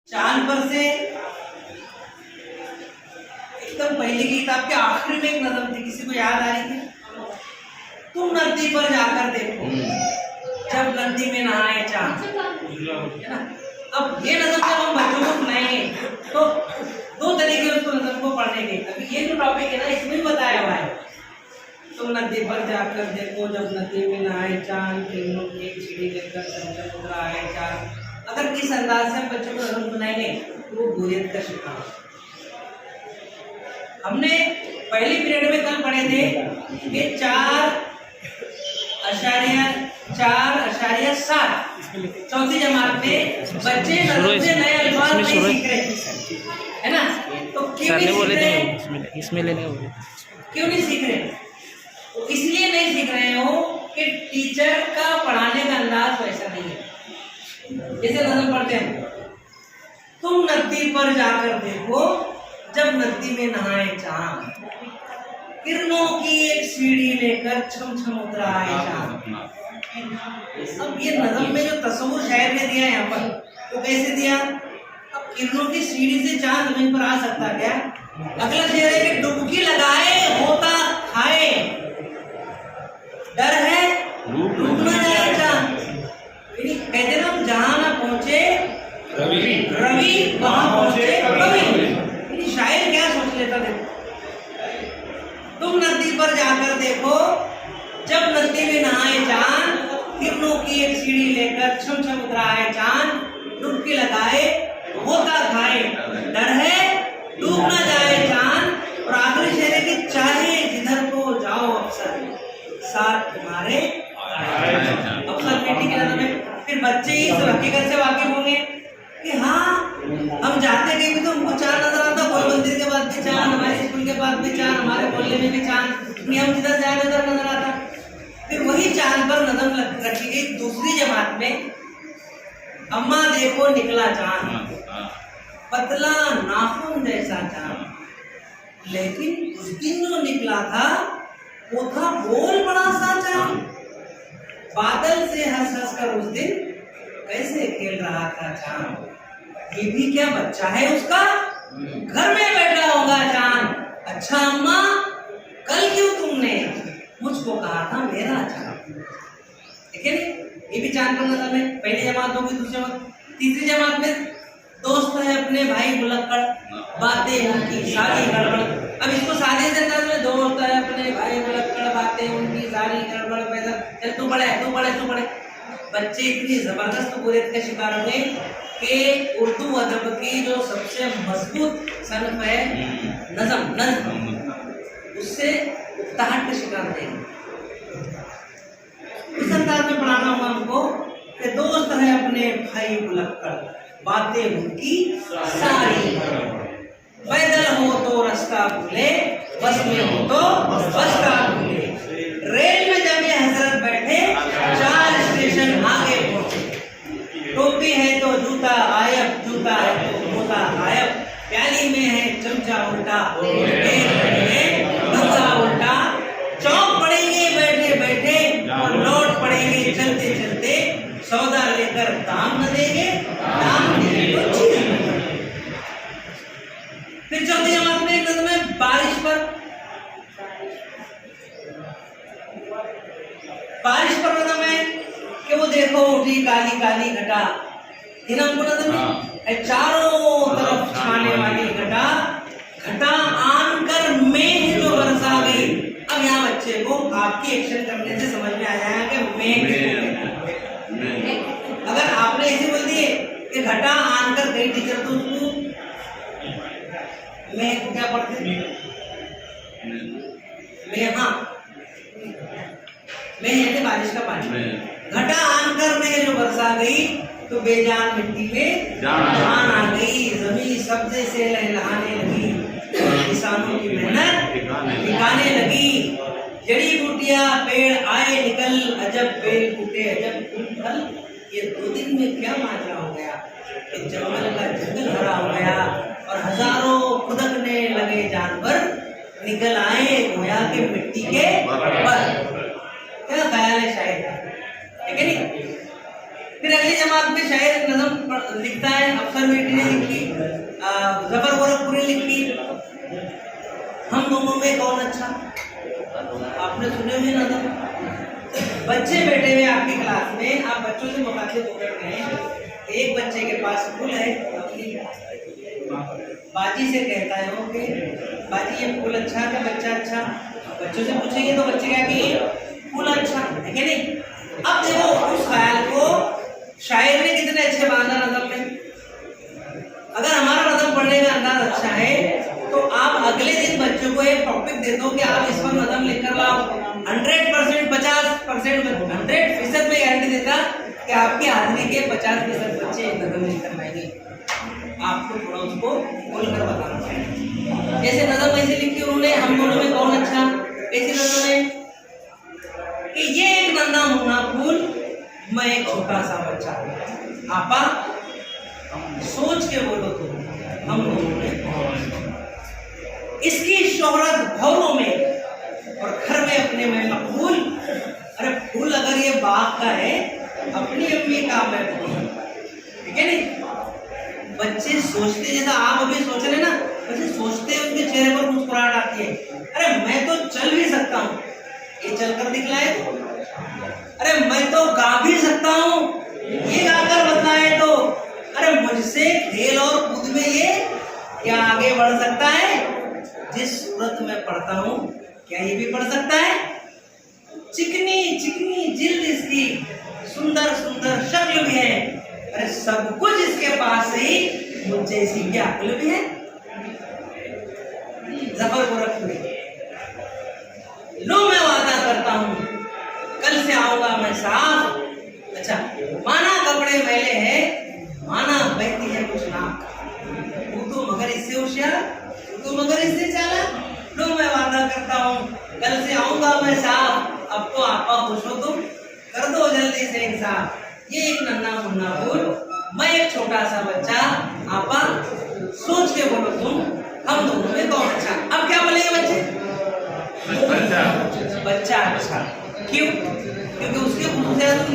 चांद पर से एकदम पहले की किताब के आखिरी में एक नज़म थी, किसी को याद आ रही थी? तुम नदी पर जाकर देखो जब नदी में नहाए चांद, है ना। अब ये नज़म जब हम बच्चों को सुनाएंगे तो दो तरीके उसको नज़म को पढ़ने के। अभी ये जो टॉपिक है ना, इसमें बताया हुआ है, तुम नदी पर जाकर देखो जब नदी में नहाए चांद, किरणों की एक सीढ़ी लेकर चमचम उतरा है चांद। अगर किस अंदाज से हम बच्चों को नज़म सुनाएंगे तो वो बोरियत का शिकार। हमने पहली पीरियड में कल पढ़े थे कि 4.7 चौथी जमात में बच्चे नज़म से नए अल्फाज नहीं सीख रहे, है ना। तो क्यों नहीं सीख रहे? इसमें लेने क्यों नहीं सीख रहे? इसलिए नहीं सीख रहे हो कि टीचर का पढ़ाने का अंदाज वैसा नहीं है। जैसे नज़म पढ़ते हैं, तुम नदी पर जाकर देखो जब नदी में नहाए चांद, किरणों की एक सीढ़ी लेकर छम छम उतरा है चांद। अब ये नज़म में जो तस्वुर शायर ने दिया है यहाँ पर, वो कैसे दिया? अब किरणों की सीढ़ी से चांद जमीन पर आ सकता क्या? अगला शेर है कि डुबकी लगाए होता खाए, डर है डूब न जाए चांद। कहते ना, हम जहां ना पहुंचे रवि वहां पहुंचे कवि। शायर क्या सोच लेता? देखो, तुम नदी पर जाकर देखो जब नदी में नहाए चांद, किरणों की एक सीढ़ी लेकर छम छम उतरा है चांद, डुबकी लगाए होता खाए, डर है डूब न जाए चांद। और आखिरी शेर है कि चाहे जिधर को जाओ अफसर साथ तुम्हारे अफसर बेटी के नज़र में। फिर बच्चे इस हकीकत से वाकिफ होंगे कि हाँ, हम जाते कहीं भी तो हमको चांद नजर आता, कोई मंदिर के बाद भी चांद, हमारे स्कूल के बाद भी चांद, हमारे मोहल्ले में भी चांद, हम जिधर जाए उधर नजर आता। फिर वही चांद पर नज़म रखी गई दूसरी जमात में, अम्मा देखो निकला चांद, पतला नाखून जैसा चांद, लेकिन उस दिन जो निकला था वो था बोल बड़ा सा चांद। बादल से हंस हंस कर उस दिन कैसे खेल रहा था चांद। ये भी क्या बच्चा है उसका, घर में बैठा होगा चांद। अच्छा अम्मा, कल क्यों तुमने मुझको कहा था मेरा चांद। ठीक है, ये भी चांद पर नज़र में पहली जमात होगी, दूसरी जमात, तीसरी जमात में दोस्त है अपने भाई भुलक्कड़, बातें उनकी सारी गड़बड़। अब इसको सादे से अंदाज में, दोस्त है अपने भाई भुलक्कड़, बातें उनकी सारी गड़बड़, पैसा चल तू पढ़े तू पढ़े तू पढ़े। बच्चे इतनी जबरदस्त बोरियत के शिकार हुए कि उर्दू अदब की जो सबसे मजबूत सनफ है नज़म, उससे उकताहट का शिकार थे। इस अंदाज में पढ़ाना हुआ हमको कि दोस्त है अपने भाई भुलक्कड़, बातें उनकी सारी, पैदल हो तो रास्ता भूले, बस में हो तो बस्ता भूले, रेल में जब ये हजरत बैठे 4 स्टेशन आगे पहुंचे, टोपी है तो जूता गायब, जूता है तो मोता गायब, प्याली में है चमचा उल्टा, गंगा उल्टा, चौक पड़ेंगे बैठे बैठे और लौट पड़ेंगे चलते चलते, सौदा लेकर दाम न देंगे, दाम देंगे तो चीज न। फिर चौथी जमात में एक नज़म है बारिश पर नज़म है कि वो देखो उठी काली काली घटा, इन हमको नज़म है चारों तरफ छाने वाली घटा, घटा आन कर मेघ जो बरसा गई। अब यहाँ बच्चे को आपकी एक्शन करने से समझ में आ जाएगा कि मेघ, अगर आपने ऐसे बोल दिए कि घटा आन कर गई टीचर, तो उसको मैं क्या पढ़ते मैं कहते बारिश का पानी। घटा आन कर में जो बरसा गई तो बेजान मिट्टी में जान आ गई, जमीन सब्जे से लहलहाने लगी, किसानों की मेहनत ठिकाने लगी, जड़ी बूटियां पेड़ आए निकल, अजब बेल फूटे अजब फूल फल। ये 2 दिन में क्या माजरा हो गया कि जंगल का जंगल हरा हो गया और हजारों खुदकने लगे जानवर निकल आए गोया के मिट्टी के पर। क्या ख्याल है शायद, ठीक है नहीं? फिर पहली जमात में शायर नज़म लिखता है, अफसर बेटी ने लिखी, जफर गोरखपुरी लिखी, हम दोनों में कौन अच्छा, आपने सुने हुए नज़म। बच्चे बैठे हुए आपकी क्लास में, आप बच्चों से मुखातिब होकर गए, एक बच्चे के पास फूल है, अपनी बाजी से कहता है वो कि बाजी ये फूल अच्छा है, बच्चा अच्छा। बच्चों से पूछेंगे तो बच्चे क्या कहेंगे, फूल अच्छा है कि नहीं। अब देखो उस ख्याल को शायर ने कितने अच्छे बांधा नज़म में। अगर हमारा नज़म पढ़ने का अंदाज अच्छा है तो आप अगले दिन बच्चों को एक टॉपिक दे दो कि आप इस पर नज़म लिख कर लाओ, 100%, 50%, 100% में गारंटी देता कि आपकी हाजिरी के 50% बच्चे नज़म लिख कर लाएंगे। आपको थोड़ा उसको बोल कर बताना चाहिए। जैसे नज़म ऐसे लिखी उन्होंने, हम दोनों में कौन अच्छा, ऐसी नज़म है कि ये एक नन्हा मुन्ना फूल, मैं एक छोटा सा बच्चा। आपा सोच के बोलो तो हम दोनों में कौन। इसकी शोहरत भौरों में और घर में अपने में मकबूल। अरे फूल अगर ये बाग का है, अपनी अम्मी का मैं फूल, ठीक है नहीं। बच्चे सोचते, जैसा आप अभी सोच रहे ना, बच्चे सोचते हैं, उनके चेहरे पर मुस्कुराहट आती है। अरे मैं तो चल भी सकता हूँ, ये चलकर दिखलाए तो। अरे मैं तो गा भी सकता हूँ, ये गाकर बतलाए तो। अरे मुझसे खेल और कूद में ये क्या आगे बढ़ सकता है। जिस सूरत में पढ़ता हूँ क्या ये भी पढ़ सकता है। चिकनी चिकनी जिल्द इसकी, सुंदर सुंदर शक्ल भी है। अरे सब कुछ इसके पास ही, मुझ जैसी की अक्ल भी है। जफर गोरखपुरी। लो मैं वादा करता हूँ, कल से आऊंगा मैं साफ। अच्छा, माना कपड़े मैले हैं, माना बहती है कुछ नाक, तू तो मगर इससे होशियार, तू तो मगर इससे चालाक। लो मैं वादा करता हूँ, कल से आऊंगा मैं साफ। अब तो आपा खुश हो तुम, कर दो जल्दी से इंसाफ। ये एक नन्हा मुन्ना फूल, मैं एक छोटा सा बच्चा। आपा सोच के बोलो तुम, हम दोनों में कौन अच्छा। अब क्या बोलेंगे बच्चे, बच्चा अच्छा। क्यों? क्योंकि उसके खुशूसियात